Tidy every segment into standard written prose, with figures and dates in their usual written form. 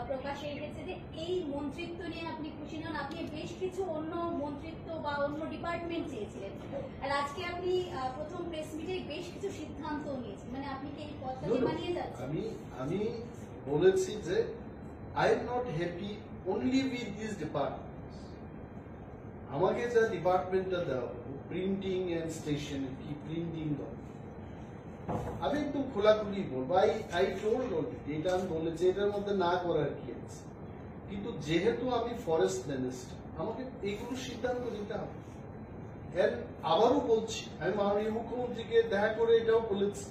প্রকাশে এসেছে যে এই মন্ত্রিত্ব নিয়ে আপনি খুশি নন, আপনি বেশ কিছু অন্য মন্ত্রিত্ব বা অন্য ডিপার্টমেন্ট চেয়েছিলেন, আর আজকে আপনি প্রথম প্রেস মিটে বেশ কিছু সিদ্ধান্ত নিয়েছেন, মানে আপনি কি এই পথটাকে মানিয়ে যাচ্ছেন? আমি বলেছি যে I am not happy only with this department. আমাকে যা ডিপার্টমেন্টটা দেওয়া প্রিন্টিং এন্ড স্টেশনারি, কি প্রিন্টিং দাও, আমি একটু খোলাখুলি বলবো। আই টোল্ড অলরেডি, এটা আমি বলেছি এটার মধ্যে না করার কি আছে, কিন্তু যেহেতু আমি ফরেস্ট মিনিস্টার আমাকে এইগুলো সিদ্ধান্ত নিতে হবে। আবারও বলছি, আমি মাননীয় মুখ্যমন্ত্রীকে দেখা করে এটাও বলেছি,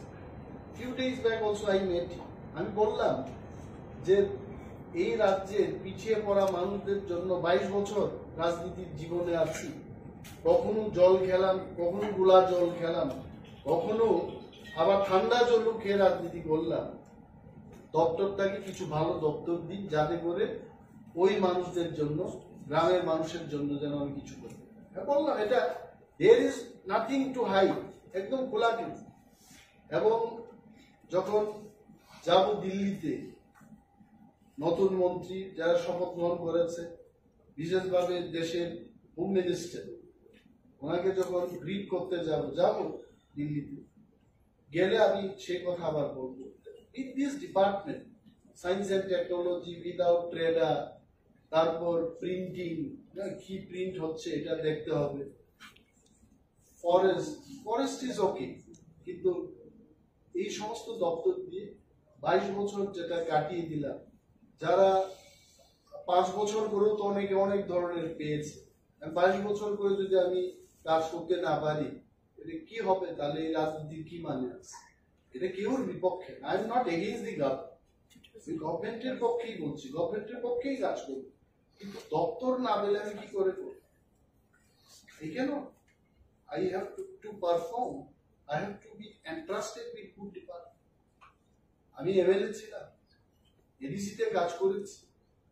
few days back also I met, আমি বললাম যে এই রাজ্যের পিছিয়ে পড়া মানুষদের জন্য 22 বছর রাজনীতির জীবনে আছি, কখনো জল খেলাম, কখনো গোলা জল খেলাম, কখনো আবার ঠান্ডা জলও খেয়ে রাজনীতি করলাম। দপ্তরটাকে কিছু ভালো দপ্তর দিন, যাতে করে ওই মানুষদের জন্য, গ্রামের মানুষের জন্য যেন আমি কিছু করি। বললাম এটা there is nothing to hide, একদম খোলাখুলি। এবং যখন যাব দিল্লিতে, নতুন মন্ত্রী যারা শপথ গ্রহণ করেছে, বিশেষভাবে দেশের হোম মিনিস্টার, ওনাকে যখন গ্রিট করতে যাব দিল্লিতে গেলে আমি সে কথা আবার বলবো। In this department science and technology, without trader, তারপর প্রিন্টিং, কি প্রিন্ট হচ্ছে এটা দেখতে হবে। ফরেস্ট ইজ ওকে, কিন্তু এই সমস্ত দপ্তর দিয়ে 22 বছর যেটা কাটিয়ে দিলাম, যারা 5 বছর করেও তো অনেকে অনেক ধরনের পেয়েছে, 22 বছর করে যদি আমি কাজ করতে না পারি, এটা কি হবে? তাহলে এই রাজনীতির কি মানে আছে? এটা কেউর বিপক্ষে, I am not against the government, গভর্নমেন্টের পক্ষেই বলছি, গভর্নমেন্টের পক্ষেই কাজ করবো, কিন্তু দপ্তর না পেলে আমি কি করে করবো? এই কেন I have to perform, I have to be entrusted with good department. আমি এমএলএ ছিলাম, এডিসিতে কাজ করেছি,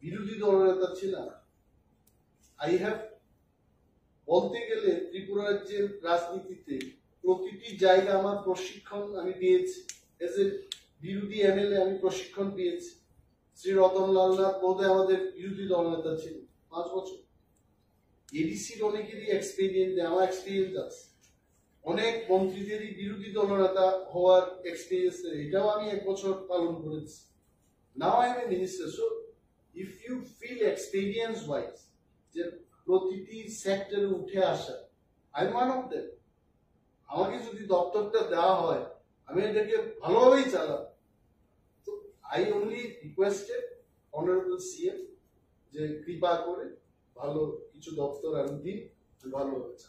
বিরোধী দলনেতা ছিলাম। আই হ্যাভ, বলতে গেলে ত্রিপুরা রাজ্যের রাজনীতিতে প্রতিটি জায়গা আমার প্রশিক্ষণ আমি পেয়েছি। এজ এ বিরোধী এমএলএ আমি প্রশিক্ষণ পেয়েছি। শ্রী রতনলাল নাথ বোধহয় আমাদের বিরোধী দলনেতা ছিলেন 5 বছর। এডিসির অনেকেরই এক্সপিরিয়েন্স, আমার এক্সপিরিয়েন্স আছে, অনেক মন্ত্রীদেরই বিরোধী দলনেতা হওয়ার এক্সপিরিয়েন্স, এটাও আমি 1 বছর পালন করেছি। Now I am a minister, so if you feel experience wise যে প্রতিটি সেক্টরে উঠে আসা, I am one of them. আমাকে যদি দপ্তরটা দেওয়া হয়, আমি এটাকে ভালোভাবেই চালাবো। তো I only requested honourable CM যে কৃপা করে ভালো কিছু দপ্তর আমি দিন, ভালো হচ্ছে।